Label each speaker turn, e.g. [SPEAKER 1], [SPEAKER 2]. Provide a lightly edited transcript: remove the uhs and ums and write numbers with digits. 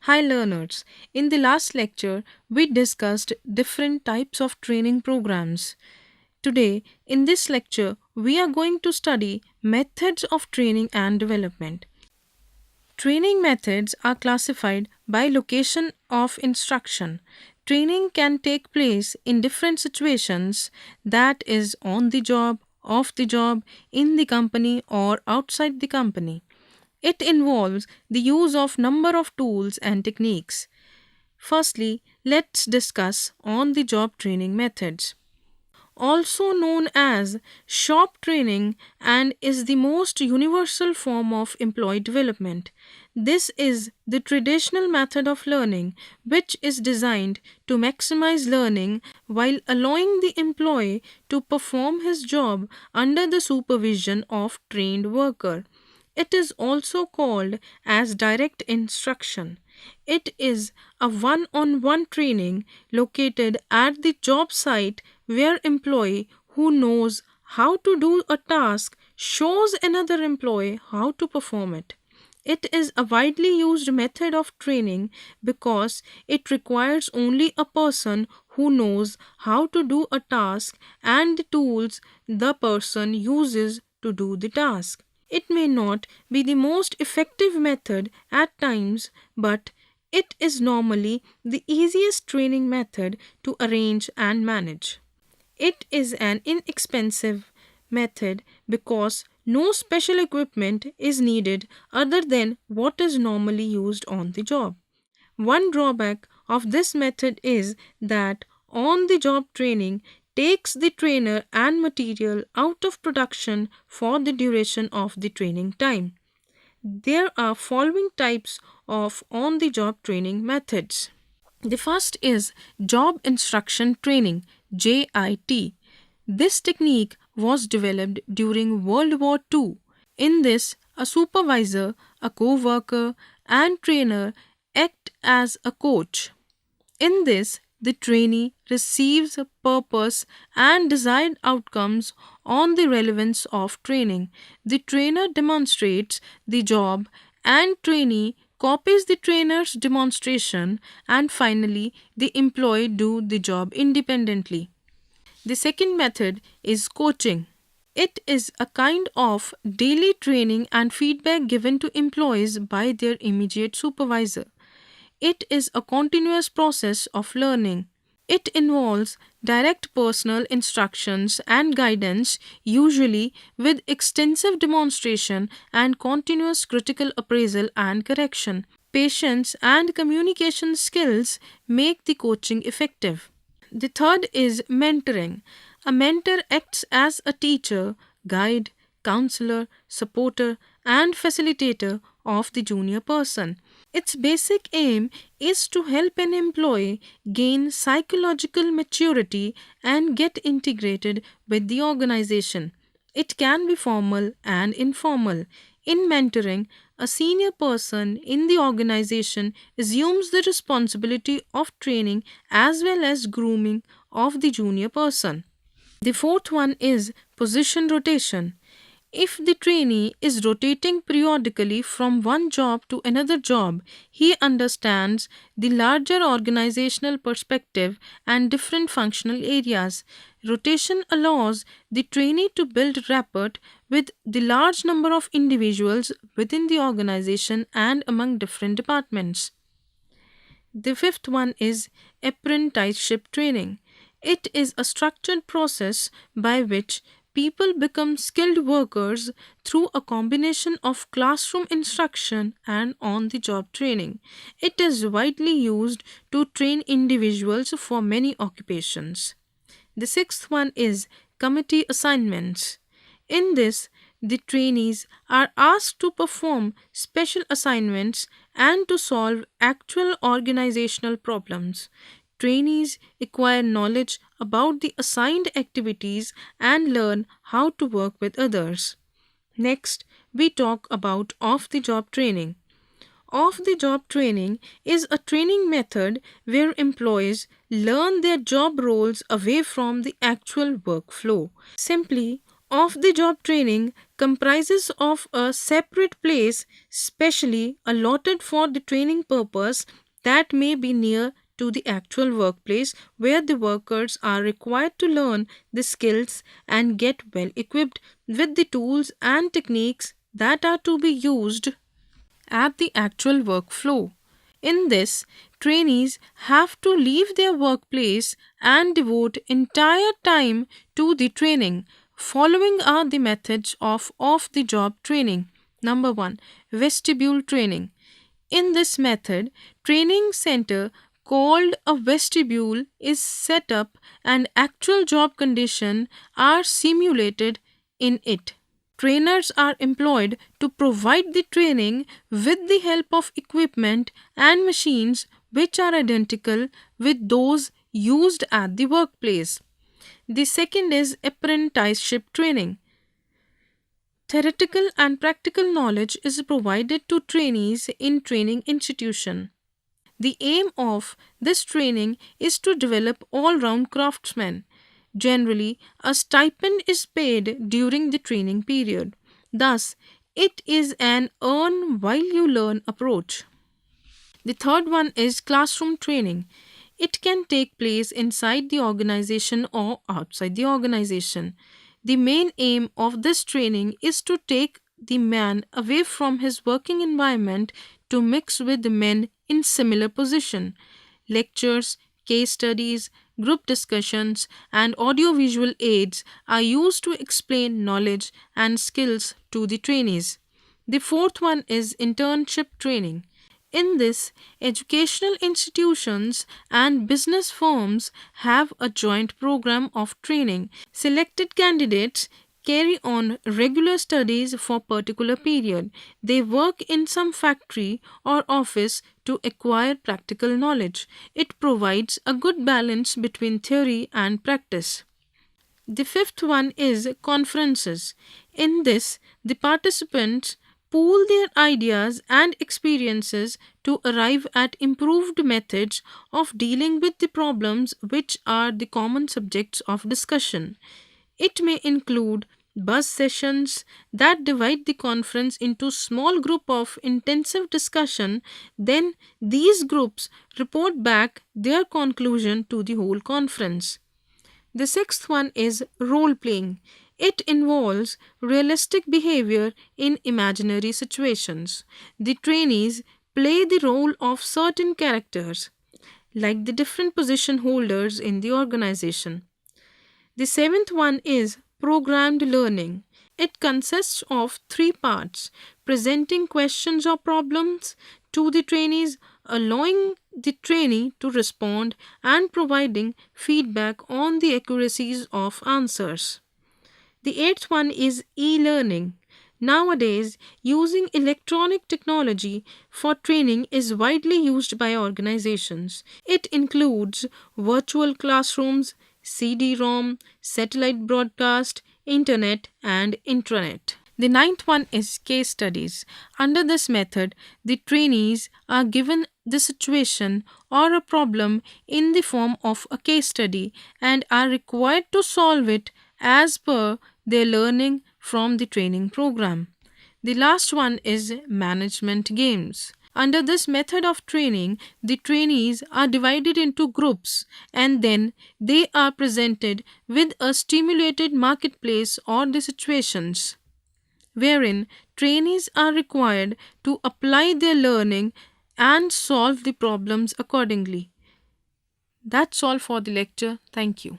[SPEAKER 1] Hi learners, in the last lecture we discussed different types of training programs. Today, in this lecture, we are going to study methods of training and development. Training methods are classified by location of instruction. Training can take place in different situations, that is, on the job, off the job, in the company, or outside the company. It involves the use of number of tools and techniques. Firstly, let's discuss on the job training methods. Also known as shop training and is the most universal form of employee development. This is the traditional method of learning which is designed to maximize learning while allowing the employee to perform his job under the supervision of trained worker. It is also called as direct instruction. It is a one-on-one training located at the job site where employee who knows how to do a task shows another employee how to perform it. It is a widely used method of training because it requires only a person who knows how to do a task and the tools the person uses to do the task. It may not be the most effective method at times, but it is normally the easiest training method to arrange and manage. It is an inexpensive method because no special equipment is needed other than what is normally used on the job. One drawback of this method is that on the job training takes the trainer and material out of production for the duration of the training time. There are following types of on the job training methods. The first is Job Instruction Training JIT. This technique was developed during World War II. In this, a supervisor, a co worker, and trainer act as a coach. In this, the trainee receives a purpose and desired outcomes on the relevance of training. The trainer demonstrates the job and trainee copies the trainer's demonstration, and finally the employee do the job independently. The second method is coaching. It is a kind of daily training and feedback given to employees by their immediate supervisor. It is a continuous process of learning. It involves direct personal instructions and guidance, usually with extensive demonstration and continuous critical appraisal and correction. Patience and communication skills make the coaching effective. The third is mentoring. A mentor acts as a teacher, guide, counselor, supporter, and facilitator of the junior person. Its basic aim is to help an employee gain psychological maturity and get integrated with the organization. It can be formal and informal. In mentoring, a senior person in the organization assumes the responsibility of training as well as grooming of the junior person. The fourth one is position rotation. If the trainee is rotating periodically from one job to another job, he understands the larger organizational perspective and different functional areas. Rotation allows the trainee to build rapport with the large number of individuals within the organization and among different departments. The fifth one is Apprenticeship Training. It is a structured process by which people become skilled workers through a combination of classroom instruction and on the job training. It is widely used to train individuals for many occupations. The sixth one is committee assignments. In this, the trainees are asked to perform special assignments and to solve actual organizational problems. Trainees acquire knowledge about the assigned activities and learn how to work with others. Next, we talk about off the job training. Off the job training is a training method where employees learn their job roles away from the actual workflow. Simply, off the job training comprises of a separate place specially allotted for the training purpose that may be near to the actual workplace where the workers are required to learn the skills and get well equipped with the tools and techniques that are to be used at the actual workflow. In this, trainees have to leave their workplace and devote entire time to the training. Following are the methods of off-the-job training. Number 1. Vestibule Training. In this method, training center called a vestibule is set up and actual job conditions are simulated in it. Trainers are employed to provide the training with the help of equipment and machines which are identical with those used at the workplace. The second is Apprenticeship Training. Theoretical and practical knowledge is provided to trainees in training institution. The aim of this training is to develop all-round craftsmen. Generally, a stipend is paid during the training period. Thus, it is an earn while you learn approach. The third one is classroom training. It can take place inside the organization or outside the organization. The main aim of this training is to take the man away from his working environment to mix with the men in similar position. Lectures, case studies, group discussions, and audiovisual aids are used to explain knowledge and skills to the trainees. The fourth one is internship training. In this, educational institutions and business firms have a joint program of training. Selected candidates carry on regular studies for a particular period. They work in some factory or office to acquire practical knowledge. It provides a good balance between theory and practice. The fifth one is conferences. In this, the participants pool their ideas and experiences to arrive at improved methods of dealing with the problems which are the common subjects of discussion. It may include buzz sessions that divide the conference into small group of intensive discussion. Then these groups report back their conclusion to the whole conference. The sixth one is role playing. It involves realistic behavior in imaginary situations. The trainees play the role of certain characters, like the different position holders in the organization. The seventh one is programmed learning. It consists of three parts: presenting questions or problems to the trainees, allowing the trainee to respond, and providing feedback on the accuracies of answers. The eighth one is e-learning. Nowadays, using electronic technology for training is widely used by organizations. It includes virtual classrooms, CD-ROM, satellite broadcast, internet, and intranet. The ninth one is case studies. Under this method, the trainees are given the situation or a problem in the form of a case study and are required to solve it as per their learning from the training program. The last one is management games. Under this method of training, the trainees are divided into groups and then they are presented with a stimulated marketplace or the situations wherein trainees are required to apply their learning and solve the problems accordingly. That's all for the lecture. Thank you.